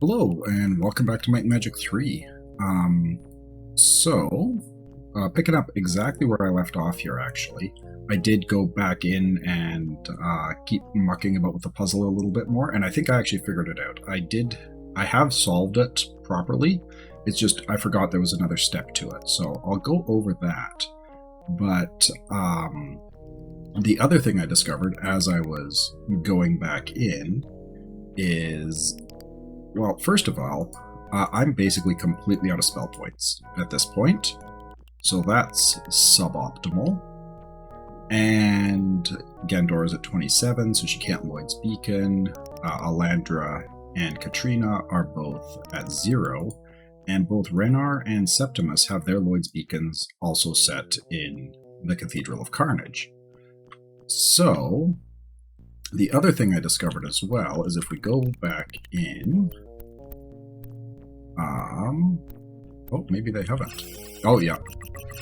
Hello, and welcome back to Might and Magic 3. Picking up exactly where I left off here, actually. I did go back in and keep mucking about with the puzzle a little bit more, and I think I actually figured it out. I have solved it properly, it's just I forgot there was another step to it, so I'll go over that. But the other thing I discovered as I was going back in is, well, first of all, I'm basically completely out of spell points at this point, so that's suboptimal. And Gandor is at 27, so she can't Lloyd's Beacon. Alandra and Katrina are both at 0, and both Renar and Septimus have their Lloyd's Beacons also set in the Cathedral of Carnage. So, the other thing I discovered as well is if we go back in... oh, maybe they haven't. Oh, yeah.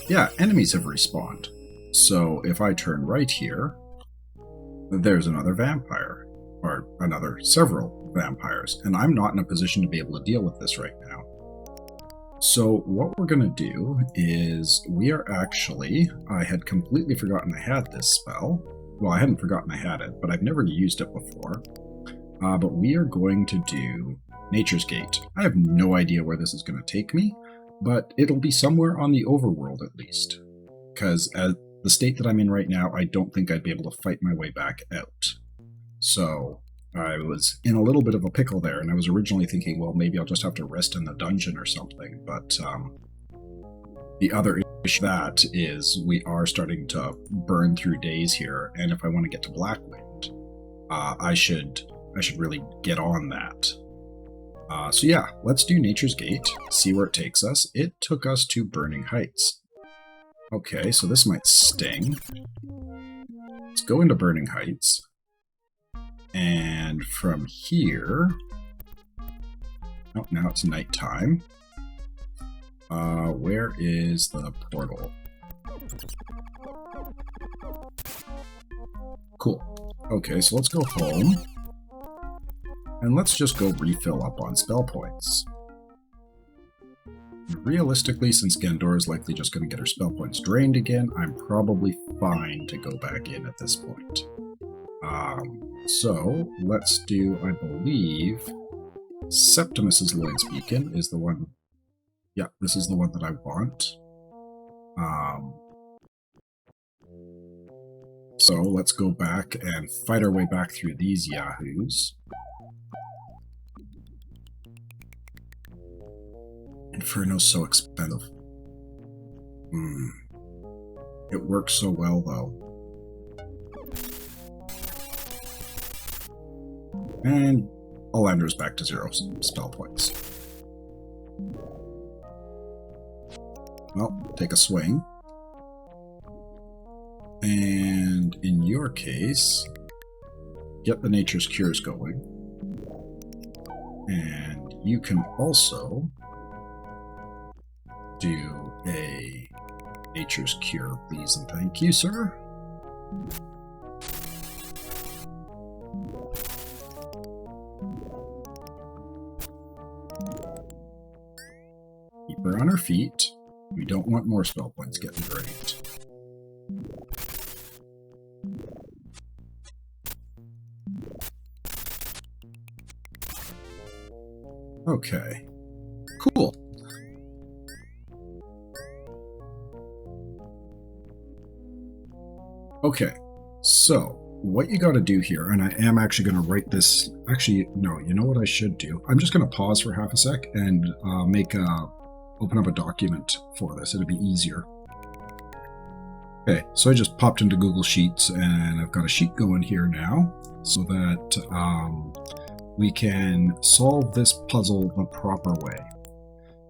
Yeah, enemies have respawned. So if I turn right here, there's another vampire, or several vampires, and I'm not in a position to be able to deal with this right now. So what we're going to do is I had completely forgotten I had this spell. Well, I hadn't forgotten I had it, but I've never used it before. But we are going to do Nature's Gate. I have no idea where this is going to take me, but it'll be somewhere on the overworld at least. Because at the state that I'm in right now, I don't think I'd be able to fight my way back out. So I was in a little bit of a pickle there, and I was originally thinking, well, maybe I'll just have to rest in the dungeon or something. But the other issue that is we are starting to burn through days here, and if I want to get to Blackwind, I should really get on that. So yeah, let's do Nature's Gate, see where it takes us. It took us to Burning Heights. Okay, so this might sting. Let's go into Burning Heights. And from here... Oh, now it's nighttime. Where is the portal? Cool. Okay, so let's go home. And let's just go refill up on spell points. Realistically, since Gandor is likely just going to get her spell points drained again, I'm probably fine to go back in at this point. So let's do, I believe, Septimus's Lloyd's Beacon is the one. Yeah, this is the one that I want. So let's go back and fight our way back through these yahoos. Inferno's so expensive. It works so well, though. And Alandra's back to 0 spell points. Well, take a swing. And in your case, get the Nature's Cures going. And you can also do a Nature's Cure, please and thank you, sir. Keep her on her feet. We don't want more spell points getting drained. Okay. Cool. Okay, so what you got to do here, and I am actually going to write this. Actually, no, you know what I should do? I'm just going to pause for half a sec and open up a document for this. It'll be easier. Okay, so I just popped into Google Sheets, and I've got a sheet going here now, so that we can solve this puzzle the proper way.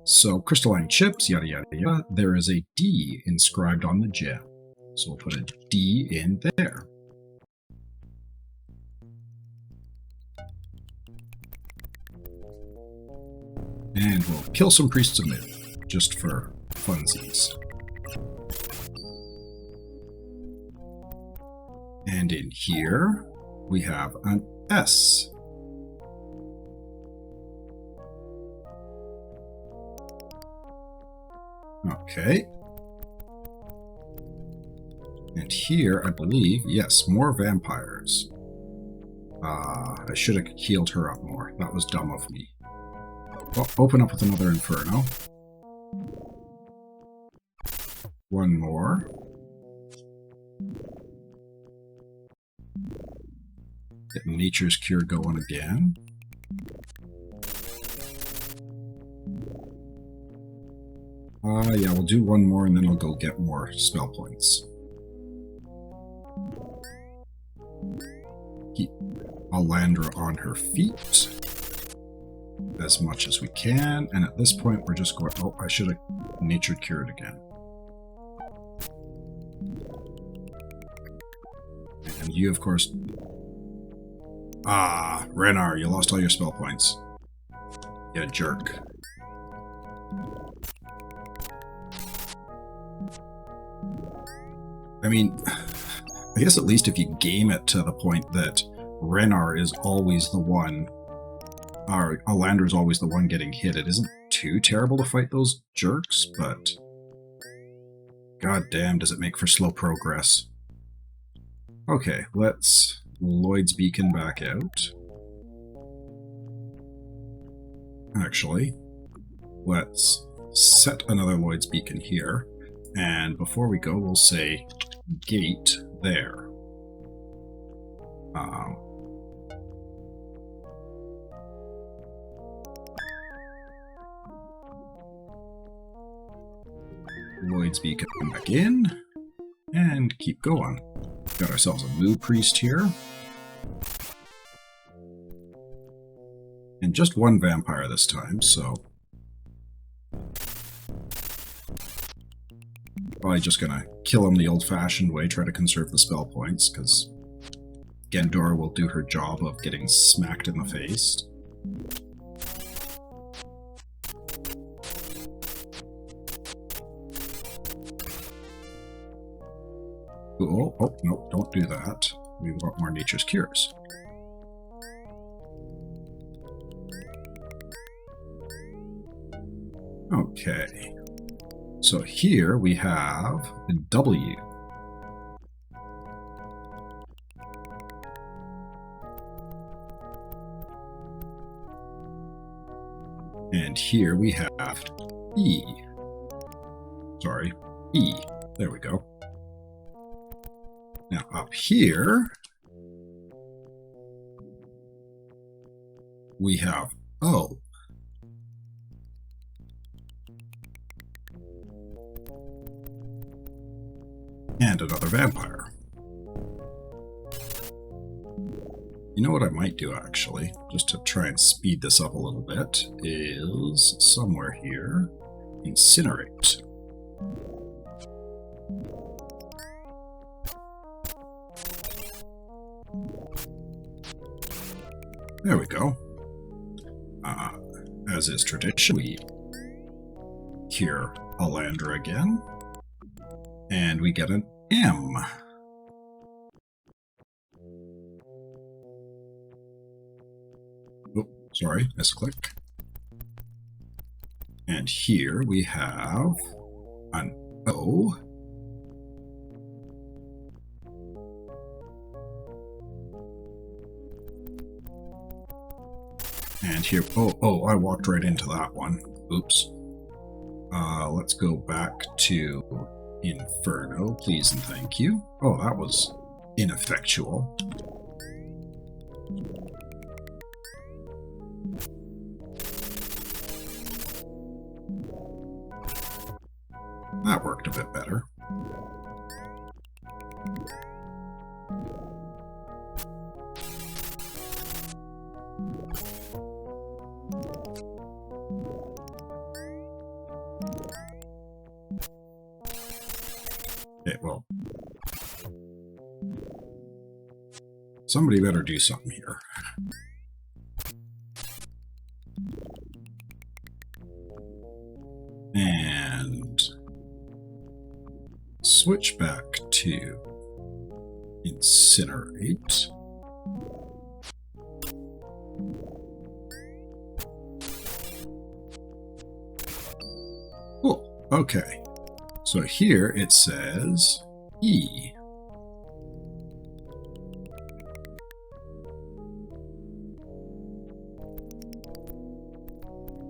So crystalline chips, yada yada yada. There is a D inscribed on the gem. So we'll put a D in there. And we'll kill some Priests of Myth, just for funsies. And in here, we have an S. Okay. And here, I believe, yes, more vampires. I should have healed her up more. That was dumb of me. Well, open up with another Inferno. One more. Get Nature's Cure going again. Yeah, we'll do one more and then I'll go get more spell points. Keep Alandra on her feet as much as we can, and at this point we're just going... Oh, I should have Nature Cured again. And you, of course... Ah, Renar, you lost all your spell points. You jerk. I mean, I guess at least if you game it to the point that Renar is always the one, or Alandra is always the one getting hit, it isn't too terrible to fight those jerks, but god damn does it make for slow progress. Okay, let's Lloyd's Beacon back out. Actually, let's set another Lloyd's Beacon here, and before we go we'll say gate there. Lloyd's Beacon back in, and keep going. Got ourselves a Moo Priest here. And just one vampire this time, so... Probably just gonna kill him the old-fashioned way, try to conserve the spell points, because Gendora will do her job of getting smacked in the face. Oh, no, don't do that. We want more Nature's Cures. Okay. So here we have a W. And here we have E. Sorry, E. There we go. Now up here, we have O. And another vampire. You know what I might do, actually, just to try and speed this up a little bit, is somewhere here, incinerate. There we go. As is tradition, we cure Alandra again, and we get an M. Oh, sorry, misclick. And here we have an O. And here, oh, I walked right into that one. Oops. Let's go back to Inferno, please and thank you. Oh, that was ineffectual. That worked a bit better. Okay, well, somebody better do something here. And switch back to incinerate. Cool. Okay. So here it says E.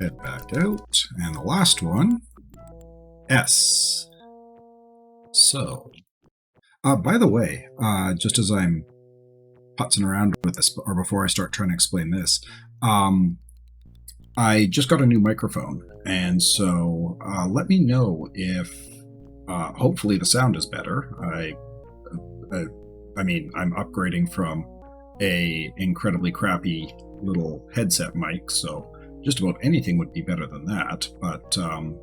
Head back out. And the last one, S. So, by the way, just as I'm putzing around with this, or before I start trying to explain this, I just got a new microphone, and so let me know if hopefully the sound is better. I mean, I'm upgrading from a incredibly crappy little headset mic, so just about anything would be better than that. But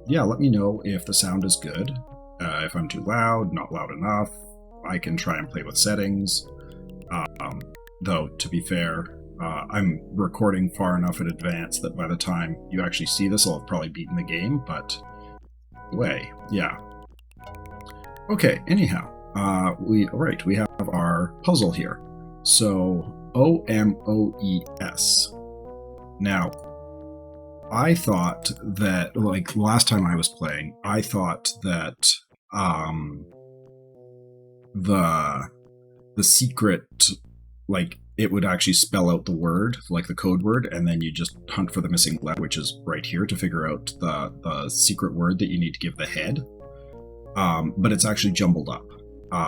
yeah, let me know if the sound is good. If I'm too loud, not loud enough, I can try and play with settings. Though, to be fair, I'm recording far enough in advance that by the time you actually see this, I'll have probably beaten the game, but anyway, yeah. Okay, anyhow, we have our puzzle here. So, OMOES. Now, I thought that, like, last time I was playing, I thought that the secret, like, it would actually spell out the word, like the code word, and then you just hunt for the missing letter, which is right here, to figure out the secret word that you need to give the head. But it's actually jumbled up.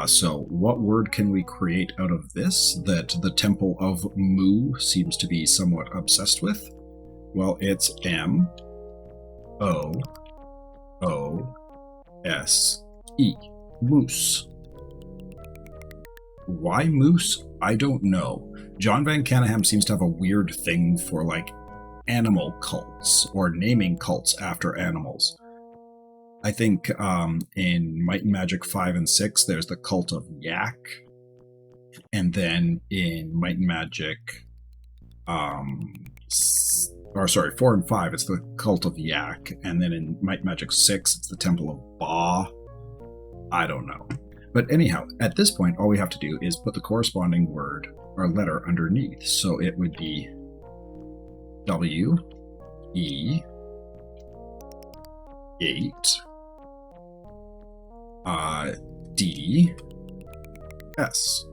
So what word can we create out of this that the Temple of Mu seems to be somewhat obsessed with? Well, it's M-O-O-S-E. Moose. Why moose? I don't know. John Van Caneghem seems to have a weird thing for, like, animal cults, or naming cults after animals. I think in Might and Magic 5 and 6, there's the cult of Yak. And then in Might and Magic 4 and 5, it's the cult of Yak. And then in Might and Magic 6, it's the Temple of Ba. I don't know. But anyhow, at this point, all we have to do is put the corresponding word or letter underneath. So it would be W, E, 8, D, S.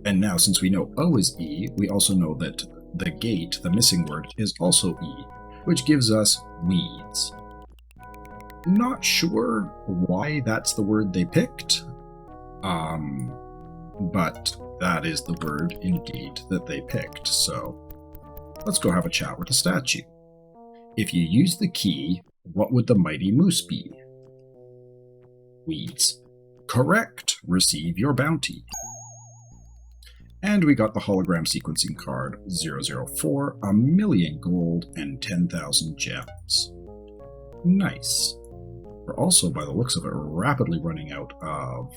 And now, since we know O is E, we also know that the gate, the missing word, is also E, which gives us weeds. Not sure why that's the word they picked, but that is the word indeed that they picked. So let's go have a chat with the statue. If you use the key, what would the mighty moose be? Weeds. Correct. Receive your bounty. And we got the hologram sequencing card 004, 1,000,000 gold and 10,000 gems. Nice. We're also, by the looks of it, rapidly running out of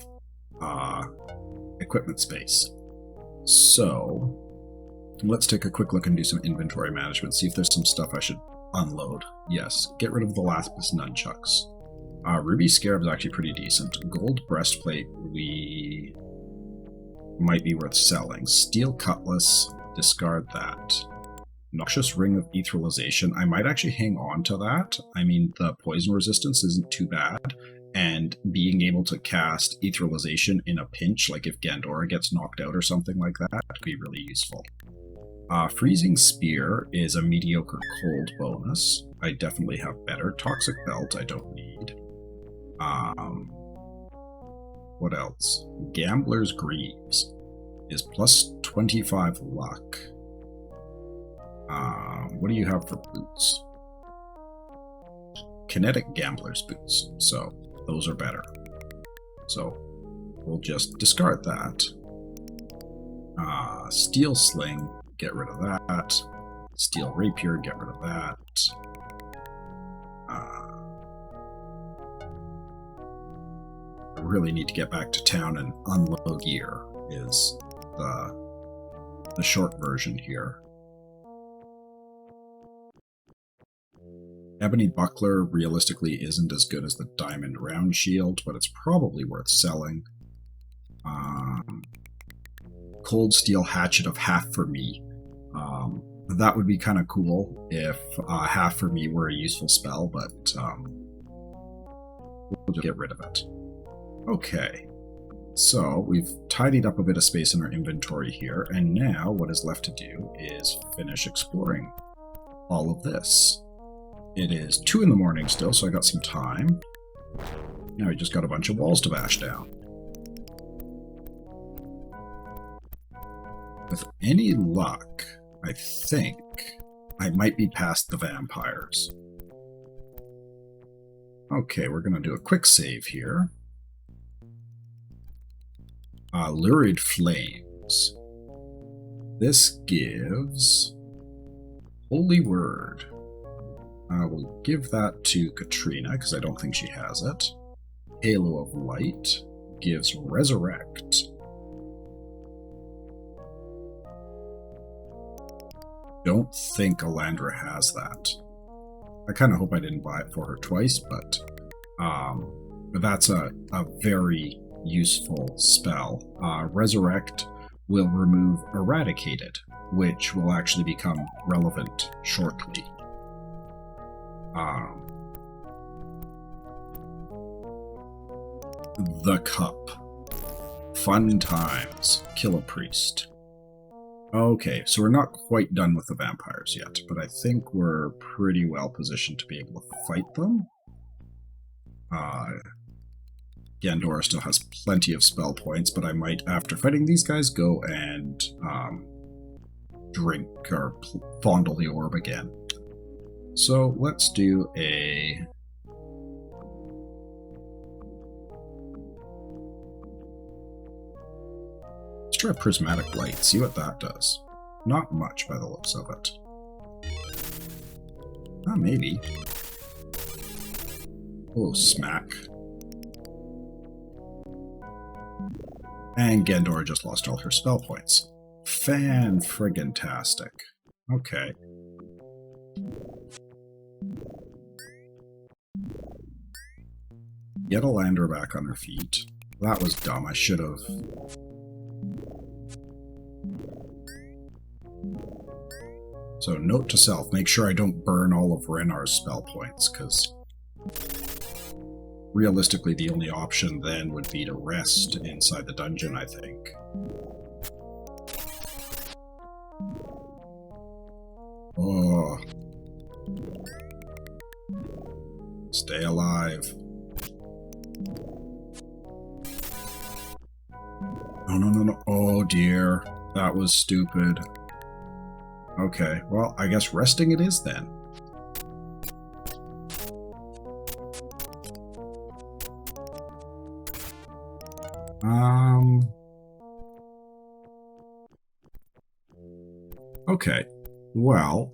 equipment space. So let's take a quick look and do some inventory management, see if there's some stuff I should unload. Yes, get rid of the lapis nunchucks. Ruby scarab is actually pretty decent. Gold breastplate we might be worth selling. Steel cutlass, discard that. Noxious ring of etherealization, I might actually hang on to that. I mean, the poison resistance isn't too bad, and being able to cast etherealization in a pinch, like if Gandora gets knocked out or something like that, could be really useful. Freezing spear is a mediocre cold bonus. I definitely have better. Toxic belt I don't need. What else? Gambler's Greaves is plus 25 luck. What do you have for boots? Kinetic Gambler's Boots. So those are better. So we'll just discard that. Steel Sling, get rid of that. Steel Rapier, get rid of that. I really need to get back to town and unload gear is the short version here. Ebony Buckler realistically isn't as good as the Diamond Round Shield, but it's probably worth selling. Cold Steel Hatchet of Half for Me. That would be kind of cool if Half for Me were a useful spell, but We'll just get rid of it. Okay. So we've tidied up a bit of space in our inventory here, and now what is left to do is finish exploring all of this. It is 2 in the morning still, so I got some time. Now we just got a bunch of walls to bash down. With any luck, I think I might be past the vampires. Okay, we're going to do a quick save here. Lurid Flames. This gives Holy Word. We'll give that to Katrina, because I don't think she has it. Halo of Light gives Resurrect. Don't think Alandra has that. I kind of hope I didn't buy it for her twice, but that's a very useful spell. Resurrect will remove Eradicated, which will actually become relevant shortly. The Cup. Fun times. Kill a priest. Okay, so we're not quite done with the vampires yet, but I think we're pretty well positioned to be able to fight them. Gandora still has plenty of spell points, but I might, after fighting these guys, go and drink or fondle the orb again. So let's do a... Let's try Prismatic Light, see what that does. Not much by the looks of it. Maybe. Oh, smack. And Gandora just lost all her spell points. Fan-friggin-tastic. Okay. Get Alandra back on her feet. That was dumb. I should have... So, note to self, make sure I don't burn all of Renar's spell points, because realistically the only option then would be to rest inside the dungeon, I think. Oh. Stay alive. No. Oh dear. That was stupid. Okay, well, I guess resting it is then. Okay, well,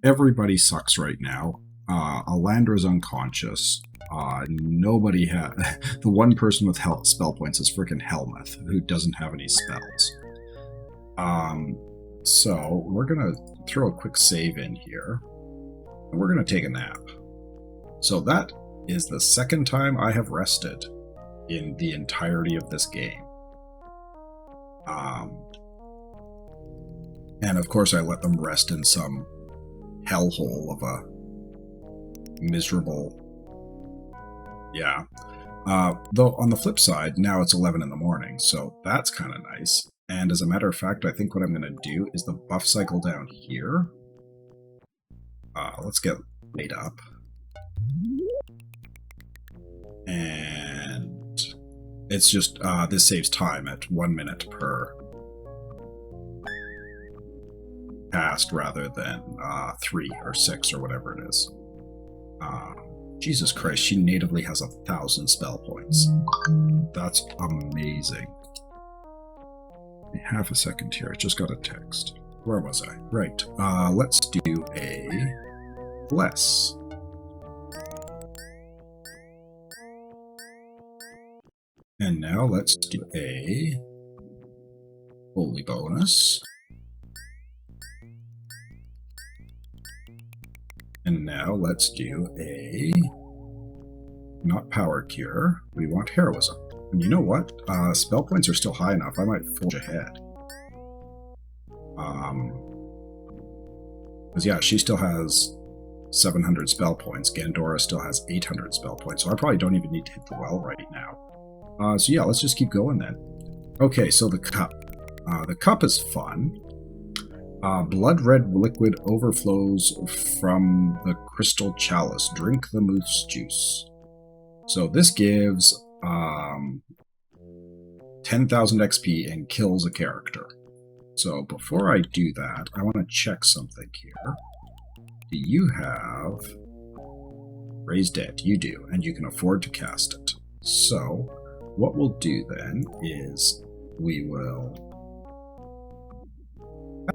everybody sucks right now. Alandra's unconscious. Nobody has... The one person with spell points is frickin' Helmuth, who doesn't have any spells. So, we're going to throw a quick save in here, and we're going to take a nap. So that is the second time I have rested in the entirety of this game. And of course I let them rest in some hellhole of a miserable... Yeah. Though on the flip side, now it's 11 in the morning, so that's kind of nice. And as a matter of fact, I think what I'm going to do is the buff cycle down here. Let's get laid up. And it's just, this saves time at 1 minute per cast rather than 3 or 6 or whatever it is. Jesus Christ, she natively has 1,000 spell points. That's amazing. Half a second here, I just got a text. Where was I? Right. Let's do a bless. And now let's do a holy bonus. And now let's do a not power cure. We want heroism. And you know what? Spell points are still high enough. I might forge ahead. Because yeah, she still has 700 spell points. Gandora still has 800 spell points, so I probably don't even need to hit the well right now. So yeah, let's just keep going then. Okay, so the cup. The cup is fun. Blood red liquid overflows from the crystal chalice. Drink the moose juice. So this gives 10,000 XP and kills a character. So before I do that, I want to check something here. Do you have Raise Dead? You do, and you can afford to cast it. So what we'll do then is we will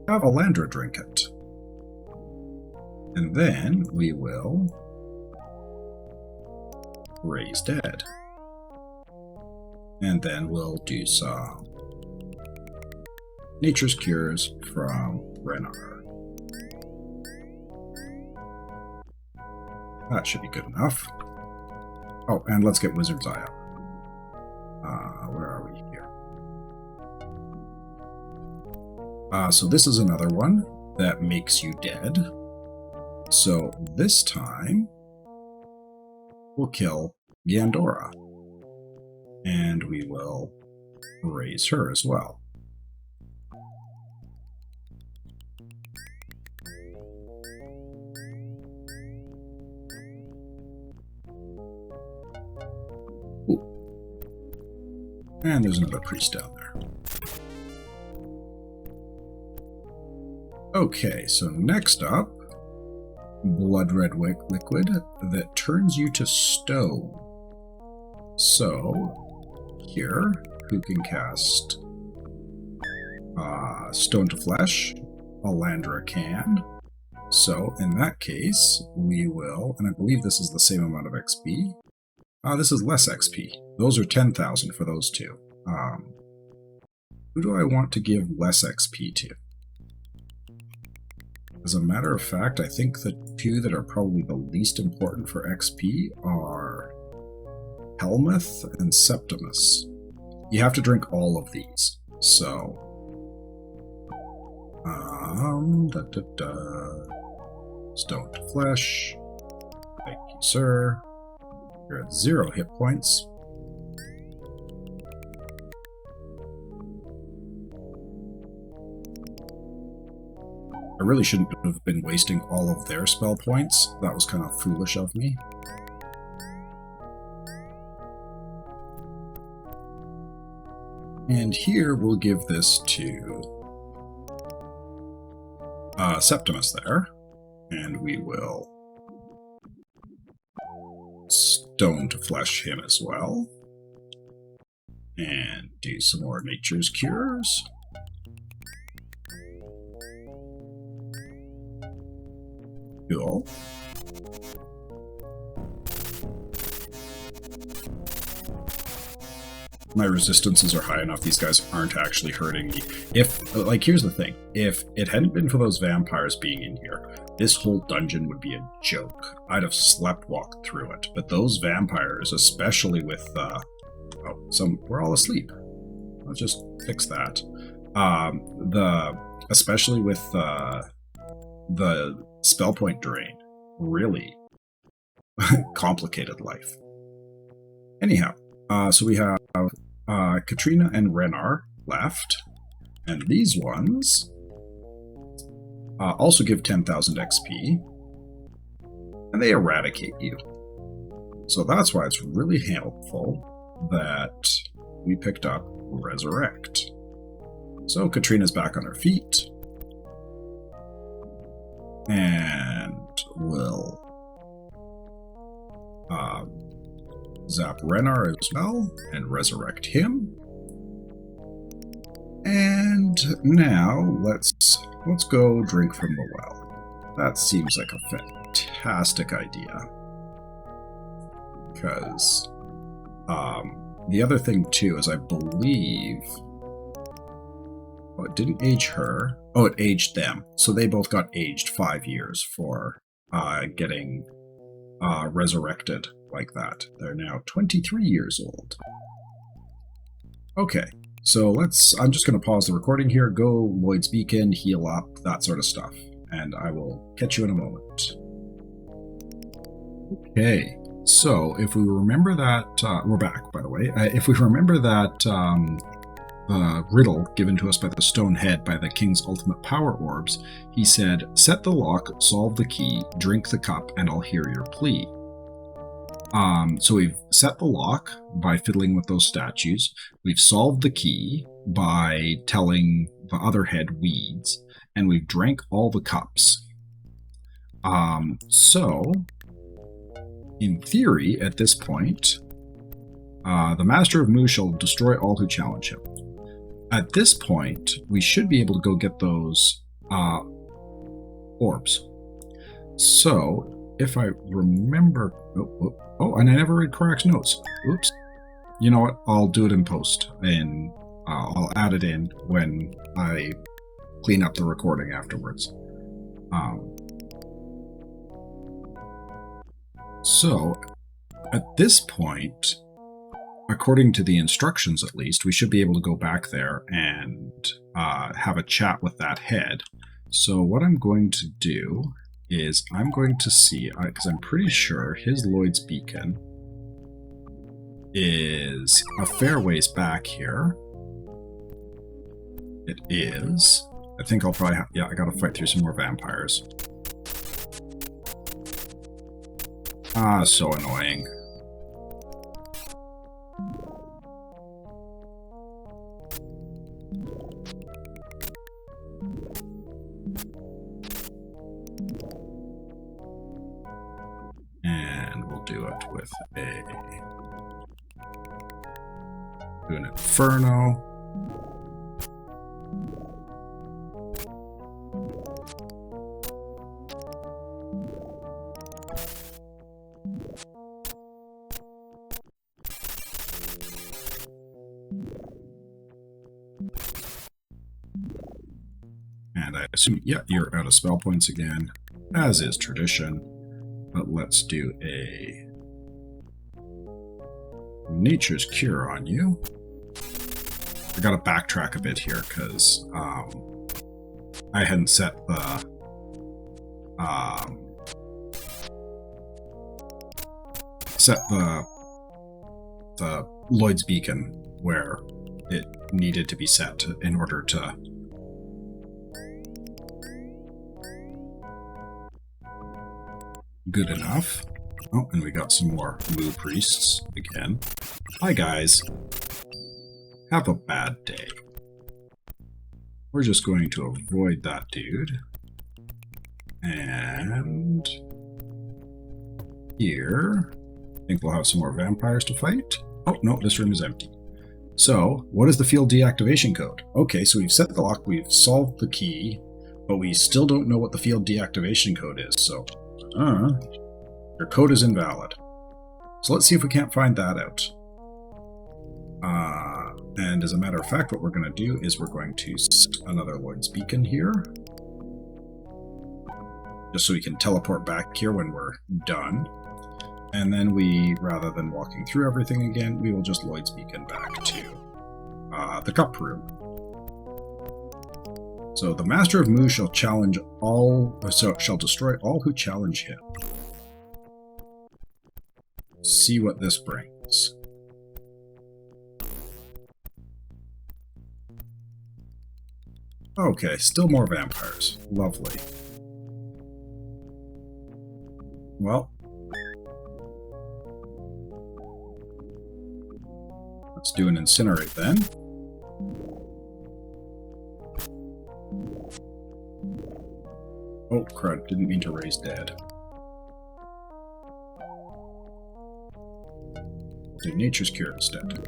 have Alandra drink it. And then we will Raise Dead. And then we'll do some Nature's Cures from Renar. That should be good enough. Oh, and let's get Wizard's Eye up. Where are we here? So this is another one that makes you dead. So this time, we'll kill Gandora. And we will raise her as well. Ooh. And there's another priest down there. Okay, so next up, blood red liquid that turns you to stone. So here, who can cast Stone to Flesh? Alandra can. So in that case, we will, and I believe this is the same amount of XP. This is less XP. Those are 10,000 for those two. Who do I want to give less XP to? As a matter of fact, I think the two that are probably the least important for XP are Helmuth and Septimus. You have to drink all of these. So, Stone to Flesh. Thank you, sir. You're at 0 hit points. I really shouldn't have been wasting all of their spell points. That was kind of foolish of me. And here we'll give this to Septimus there. And we will Stone to Flesh him as well. And do some more Nature's Cures. Cool. My resistances are high enough, these guys aren't actually hurting me. Here's the thing. If it hadn't been for those vampires being in here, this whole dungeon would be a joke. I'd have sleptwalked through it. But those vampires, especially with, we're all asleep. Let's just fix that. Especially with, the spell point drain, really complicated life. Anyhow, so we have Katrina and Renar left, and these ones also give 10,000 XP, and they eradicate you. So that's why it's really helpful that we picked up Resurrect. So Katrina's back on her feet, and we'll zap Renar as well and resurrect him. And now let's go drink from the well. That seems like a fantastic idea. Because the other thing too is I believe it didn't age her. Oh, it aged them. So they both got aged 5 years for getting resurrected like that. They're now 23 years old. Okay, so I'm just going to pause the recording here, go Lloyd's Beacon, heal up, that sort of stuff. And I will catch you in a moment. Okay, so if we remember that, we're back, by the way. If we remember that riddle given to us by the stone head by the king's ultimate power orbs, he said, set the lock, solve the key, drink the cup, and I'll hear your plea. So we've set the lock by fiddling with those statues. We've solved the key by telling the other head weeds, and we've drank all the cups. So in theory, at this point, the Master of Mu shall destroy all who challenge him. At this point, we should be able to go get those orbs. So, if I remember... Oh, and I never read Korak's notes. Oops. You know what? I'll do it in post, and I'll add it in when I clean up the recording afterwards. So, at this point, according to the instructions at least, we should be able to go back there and have a chat with that head. So what I'm going to do is I'm going to see, because I'm pretty sure his Lloyd's Beacon is a fair ways back here. It is. I think I'll probably have, yeah, I gotta fight through some more vampires. Ah, so annoying. And we'll do it with do an Inferno. And I assume, yeah, you're out of spell points again, as is tradition. But let's do a Nature's Cure on you. I gotta backtrack a bit here because I hadn't set the Lloyd's Beacon where it needed to be set in order to good enough. Oh, and we got some more Moo Priests again. Hi guys. Have a bad day. We're just going to avoid that dude. And here, I think we'll have some more vampires to fight. Oh, no, this room is empty. So, what is the field deactivation code? Okay, so we've set the lock, we've solved the key, but we still don't know what the field deactivation code is, so your code is invalid. So let's see if we can't find that out. And as a matter of fact, what we're going to do is we're going to set another Lloyd's Beacon here. Just so we can teleport back here when we're done. And then we, rather than walking through everything again, we will just Lloyd's Beacon back to the cup room. So the Master of Mu shall challenge all, shall destroy all who challenge him. See what this brings. Okay, still more vampires. Lovely. Well, let's do an Incinerate then. Oh, crud, didn't mean to raise dead. Do Nature's Cure instead.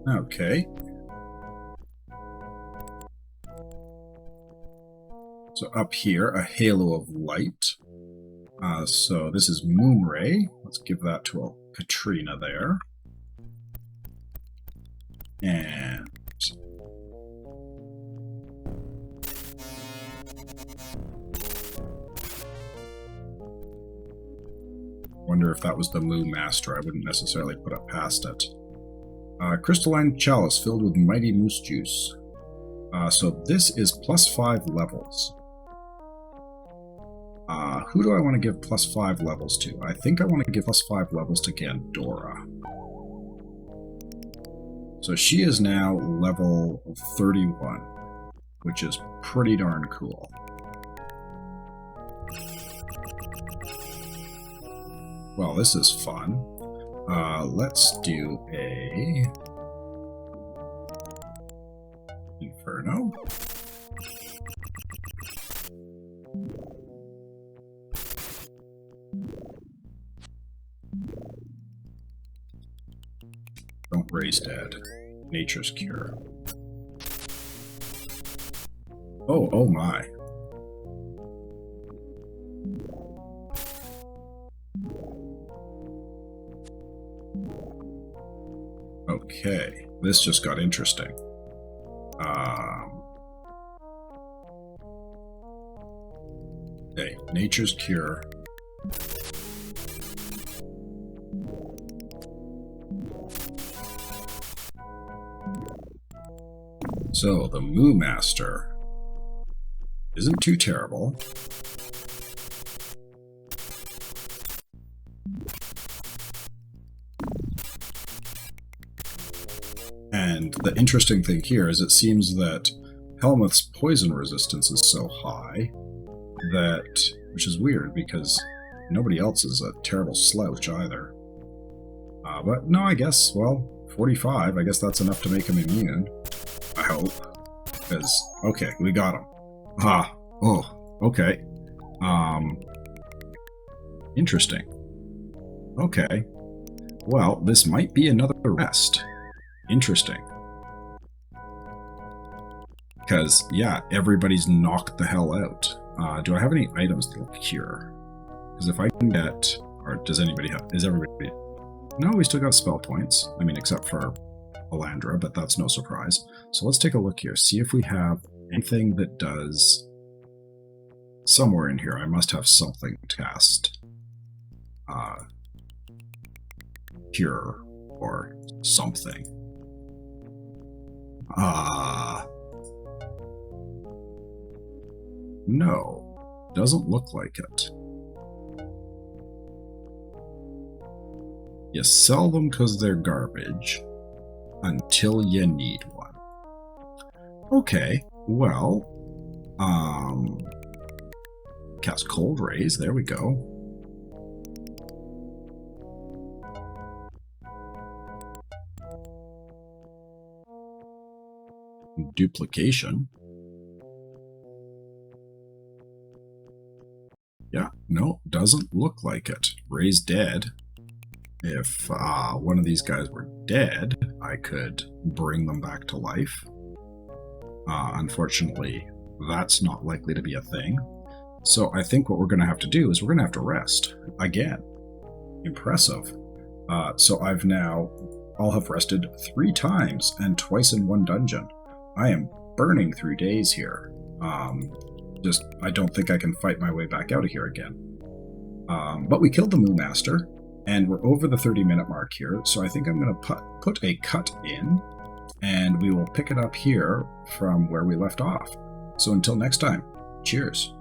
Okay. So up here, a Halo of Light. So this is Moonray. Let's give that to a Katrina there. And wonder if that was the Moo Master. I wouldn't necessarily put it past it. Crystalline Chalice filled with Mighty Moose Juice. So this is +5 levels. Who do I want to give +5 levels to? I think I want to give +5 levels to Gandora. So she is now level 31, which is pretty darn cool. Well, this is fun. Let's do a Inferno. Don't raise dead. Nature's Cure. Oh my. Okay, this just got interesting. Okay, Nature's Cure. So, the Moo Master isn't too terrible. And the interesting thing here is it seems that Helmuth's poison resistance is so high that, which is weird because nobody else is a terrible slouch either. But no, I guess, well, 45, I guess that's enough to make him immune. I hope. Because, okay, we got him. Okay. Interesting. Okay. Well, this might be another rest. Interesting. Because, yeah, everybody's knocked the hell out. Do I have any items that will cure? Because if I can get... Or does anybody have... Is everybody... No, we still got spell points. I mean, except for Alandra, but that's no surprise. So let's take a look here. See if we have anything that does... Somewhere in here, I must have something cast. Cure or something. No, doesn't look like it. You sell them because they're garbage until you need one. Okay, well, cast Cold Rays, there we go. Duplication. Yeah, no, doesn't look like it. Raise Dead. If one of these guys were dead, I could bring them back to life. Unfortunately, that's not likely to be a thing. So I think what we're going to have to do is we're going to have to rest. Again. Impressive. So I'll have rested 3 times and twice in one dungeon. I am burning through days here. I don't think I can fight my way back out of here again. But we killed the Moo Master, and we're over the 30-minute mark here, so I think I'm going to put a cut in, and we will pick it up here from where we left off. So until next time, cheers.